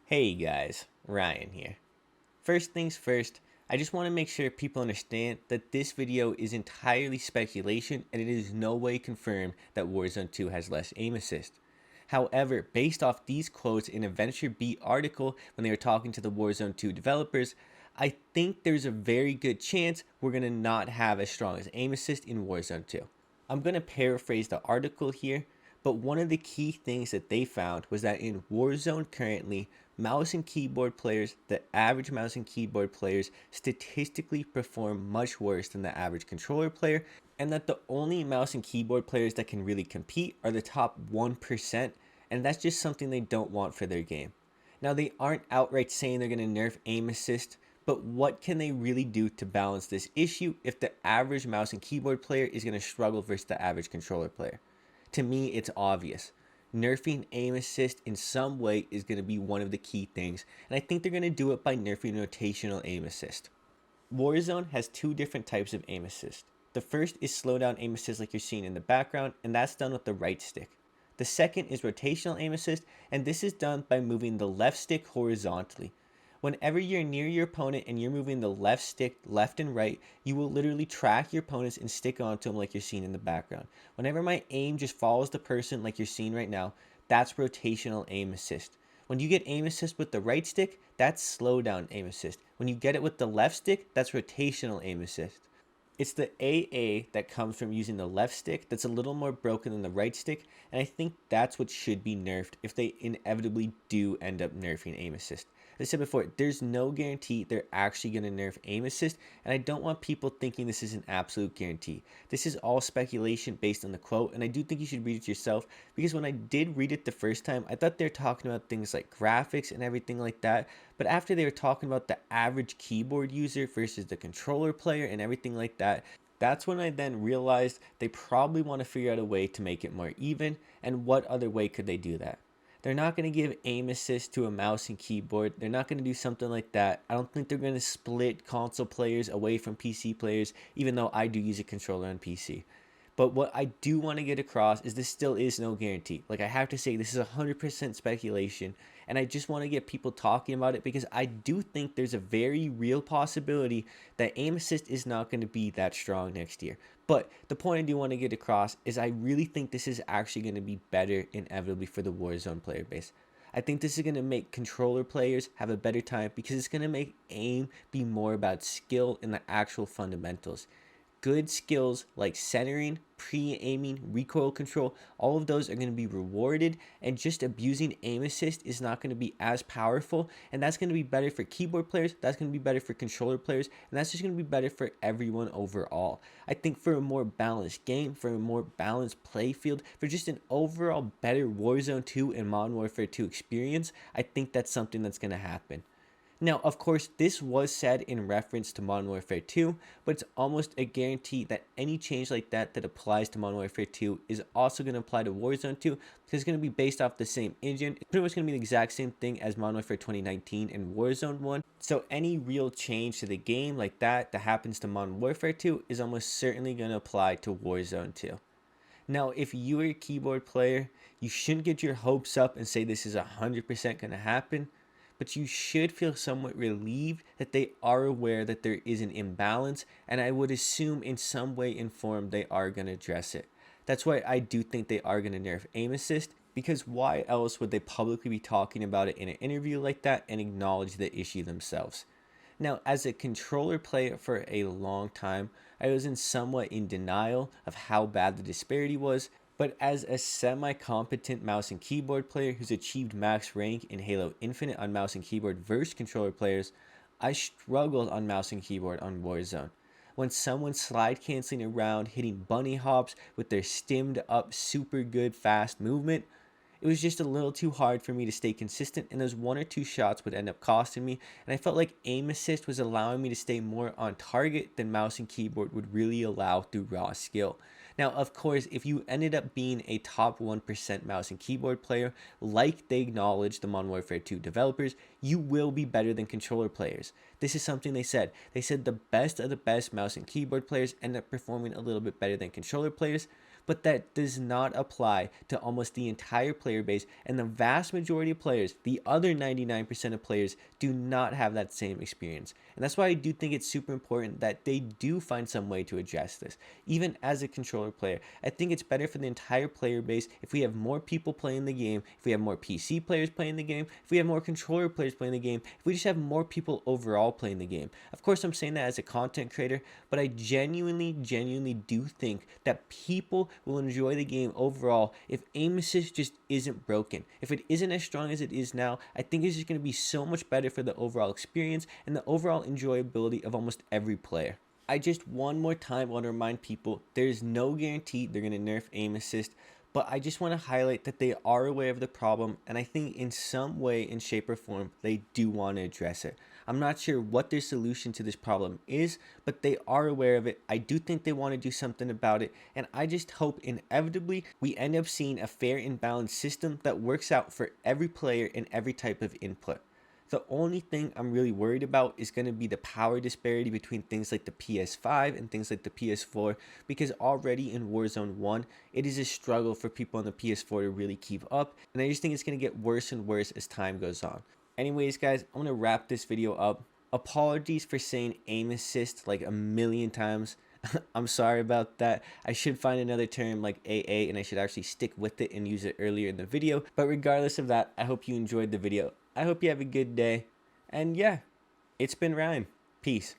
Hey guys, Ryan here. First things first, I just want to make sure people understand that this video is entirely speculation and it is no way confirmed that Warzone 2 has less aim assist. However, based off these quotes in a Venture Beat article when they were talking to the Warzone 2 developers, I think there's a very good chance we're going to not have as strong as aim assist in Warzone 2. I'm going to paraphrase the article here, but one of the key things that they found was that in Warzone currently, mouse and keyboard players, the average mouse and keyboard players, statistically perform much worse than the average controller player, and that the only mouse and keyboard players that can really compete are the top 1%, and that's just something they don't want for their game. Now, they aren't outright saying they're going to nerf aim assist, but what can they really do to balance this issue if the average mouse and keyboard player is going to struggle versus the average controller player? To me, it's obvious. Nerfing aim assist in some way is going to be one of the key things, and I think they're going to do it by nerfing rotational aim assist. Warzone has two different types of aim assist. The first is slowdown aim assist like you're seeing in the background, and that's done with the right stick. The second is rotational aim assist, and this is done by moving the left stick horizontally. Whenever you're near your opponent and you're moving the left stick left and right, you will literally track your opponents and stick onto them like you're seeing in the background. Whenever my aim just follows the person like you're seeing right now, that's rotational aim assist. When you get aim assist with the right stick, that's slow down aim assist. When you get it with the left stick, that's rotational aim assist. It's the AA that comes from using the left stick that's a little more broken than the right stick, and I think that's what should be nerfed if they inevitably do end up nerfing aim assist. As I said before, there's no guarantee they're actually going to nerf aim assist, and I don't want people thinking this is an absolute guarantee. This is all speculation based on the quote, and I do think you should read it yourself, because when I did read it the first time, I thought they were talking about things like graphics and everything like that, but after they were talking about the average keyboard user versus the controller player and everything like that, that's when I then realized they probably want to figure out a way to make it more even, and what other way could they do that? They're not going to give aim assist to a mouse and keyboard. They're not going to do something like that. I don't think they're going to split console players away from PC players, even though I do use a controller on PC. But what I do want to get across is this still is no guarantee. Like, I have to say, this is 100% speculation, and I just want to get people talking about it because I do think there's a very real possibility that aim assist is not going to be that strong next year. But the point I do want to get across is I really think this is actually going to be better inevitably for the Warzone player base. I think this is going to make controller players have a better time because it's going to make aim be more about skill and the actual fundamentals. Good skills like centering, pre-aiming, recoil control, all of those are going to be rewarded, and just abusing aim assist is not going to be as powerful, and that's going to be better for keyboard players, that's going to be better for controller players, and that's just going to be better for everyone overall. I think for a more balanced game, for a more balanced play field, for just an overall better Warzone 2 and Modern Warfare 2 experience, I think that's something that's going to happen. Now, of course, this was said in reference to Modern Warfare 2, but it's almost a guarantee that any change like that that applies to Modern Warfare 2 is also going to apply to Warzone 2 because it's going to be based off the same engine. It's pretty much going to be the exact same thing as Modern Warfare 2019 and Warzone 1. So any real change to the game like that happens to Modern Warfare 2 is almost certainly going to apply to Warzone 2. Now, if you are a keyboard player, you shouldn't get your hopes up and say this is 100% going to happen, but you should feel somewhat relieved that they are aware that there is an imbalance, and I would assume in some way informed they are going to address it. That's why I do think they are going to nerf aim assist, because why else would they publicly be talking about it in an interview like that and acknowledge the issue themselves? Now, as a controller player for a long time, I was somewhat in denial of how bad the disparity was, but as a semi-competent mouse and keyboard player who's achieved max rank in Halo Infinite on mouse and keyboard versus controller players, I struggled on mouse and keyboard on Warzone. When someone's slide canceling around, hitting bunny hops with their stimmed up super good fast movement, it was just a little too hard for me to stay consistent, and those one or two shots would end up costing me, and I felt like aim assist was allowing me to stay more on target than mouse and keyboard would really allow through raw skill. Now, of course, if you ended up being a top 1% mouse and keyboard player, like they acknowledged the Modern Warfare 2 developers, you will be better than controller players. This is something they said. They said the best of the best mouse and keyboard players end up performing a little bit better than controller players, but that does not apply to almost the entire player base, and the vast majority of players, the other 99% of players, do not have that same experience. And that's why I do think it's super important that they do find some way to address this. Even as a controller player, I think it's better for the entire player base if we have more people playing the game, if we have more PC players playing the game, if we have more controller players playing the game, if we just have more people overall playing the game. Of course, I'm saying that as a content creator, but I genuinely do think that people will enjoy the game overall if aim assist just isn't broken. If it isn't as strong as it is now, I think it's just going to be so much better for the overall experience and the overall enjoyability of almost every player. I just one more time want to remind people there's no guarantee they're going to nerf aim assist, but I just want to highlight that they are aware of the problem, and I think in some way, in shape or form, they do want to address it. I'm not sure what their solution to this problem is, but they are aware of it. I do think they want to do something about it, and I just hope inevitably we end up seeing a fair and balanced system that works out for every player and every type of input. The only thing I'm really worried about is going to be the power disparity between things like the PS5 and things like the PS4, because already in Warzone 1, it is a struggle for people on the PS4 to really keep up, and I just think it's going to get worse and worse as time goes on. Anyways, guys, I'm going to wrap this video up. Apologies for saying aim assist like a million times. I'm sorry about that. I should find another term like AA, and I should actually stick with it and use it earlier in the video. But regardless of that, I hope you enjoyed the video. I hope you have a good day. And yeah, it's been Ryan. Peace.